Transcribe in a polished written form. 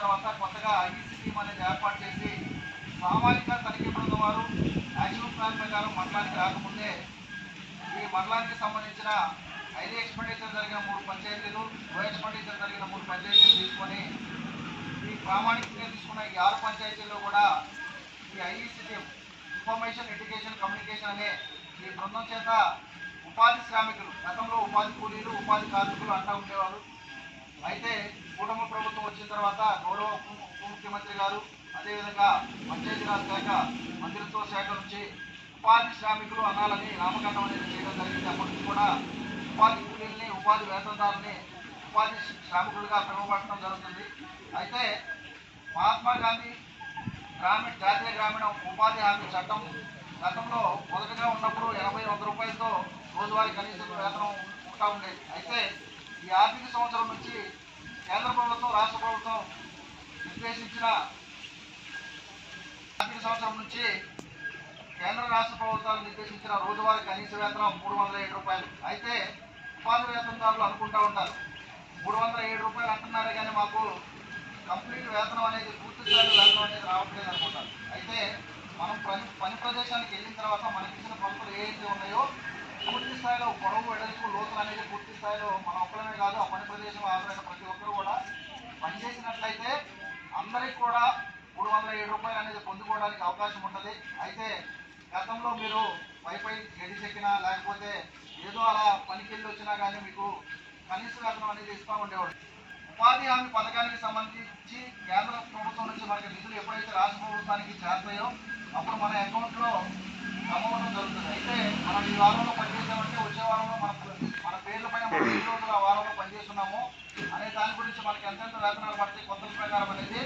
తర్వాత కొత్తగా IEC team అనేది ఏర్పాటు చేసి సామాజిక తనిఖీ బృందం వారు యాక్షన్ ప్లాన్ ప్రకారం మండలానికి రాకముందే ఈ మండలానికి సంబంధించిన హైలీ ఎక్స్పెండిచర్ జరిగిన 3 పంచాయతీలు, లో ఎక్స్పెండిచర్ జరిగిన 3 పంచాయతీలు తీసుకొని ఈ ప్రామాణికంగా తీసుకున్న ఈ 6 పంచాయతీల్లో కూడా ఈ IEC team information education communication అనే ఈ బృందం చేత ఉపాధి శ్రామికులు, గతంలో ఉపాధి కూలీలు, ఉపాధి కార్మికులు అంటూ ఉండేవారు. అయితే కుటుంబ ప్రభుత్వం వచ్చిన తర్వాత గౌరవ ఉప ముఖ్యమంత్రి గారు, అదేవిధంగా పంచాయతీరాజ్ శాఖ మంత్రిత్వ శాఖ నుంచి ఉపాధి శ్రామికులు అనాలని నామకరణం అనేది చేయడం జరిగింది. అప్పటి నుంచి కూడా ఉపాధి కూలీలని, ఉపాధి వేతనదారుని ఉపాధి శ్రామికులుగా పిలువబడటం జరుగుతుంది. అయితే మహాత్మా గాంధీ జాతీయ గ్రామీణ ఉపాధి హామీ చట్టం గతంలో మొదటగా ఉన్నప్పుడు 80-100 రూపాయలతో రోజువారీ కనీస వేతనం ఉంటా ఉండేది. అయితే ఈ ఆర్థిక సంవత్సరం నుంచి కేంద్ర ప్రభుత్వం, రాష్ట్ర ప్రభుత్వం నిర్దేశించిన ఆర్థిక సంవత్సరం నుంచి కేంద్ర రాష్ట్ర ప్రభుత్వాలు నిర్దేశించిన రోజువారీ కనీస వేతనం 307 రూపాయలు. అయితే ఉపాధి వేతనదారులు అనుకుంటా ఉంటారు 307 రూపాయలు అంటున్నారే కానీ మాకు కంప్లీట్ వేతనం అనేది, పూర్తి స్థాయి వేతనం అనేది రావట్లేదు అనుకుంటారు. అయితే మనం పని ప్రదేశానికి వెళ్ళిన తర్వాత మనకి ఇచ్చిన కొలతలు ఏవైతే ఉన్నాయో పూర్తి స్థాయిలో పొడవు, వెడల్పు, లోతులు అనేది పూర్తి స్థాయిలో మన ఒక్కలమే కాదు, ఆ పని ప్రదేశం హాజరైన ప్రతి ఒక్కరు కూడా పనిచేసినట్లయితే అందరికీ కూడా 307 రూపాయలు అనేది పొందుకోవడానికి అవకాశం ఉంటుంది. అయితే గతంలో మీరు పై గడిచెక్కినా లేకపోతే ఏదో అలా పనికి వెళ్ళి వచ్చినా కానీ మీకు కనీస వేతనం అనేది ఇస్తూ ఉండేవాడు. ఉపాధి హామీ పథకానికి సంబంధించి కేంద్ర ప్రభుత్వం నుంచి మనకి నిధులు ఎప్పుడైతే రాష్ట్ర ప్రభుత్వానికి చేస్తాయో అప్పుడు మన అకౌంట్లో నమోదం జరుగుతుంది. అయితే మనం ఈ వారంలో పనిచేసామంటే వచ్చే వారంలో మన పేర్ల పైన మనం ఎన్ని రోజులు ఆ వారంలో పనిచేస్తున్నాము అనే దాని గురించి మనకి ఎంతెంత వేతనాలు పడితే కొత్త ప్రకారం అనేది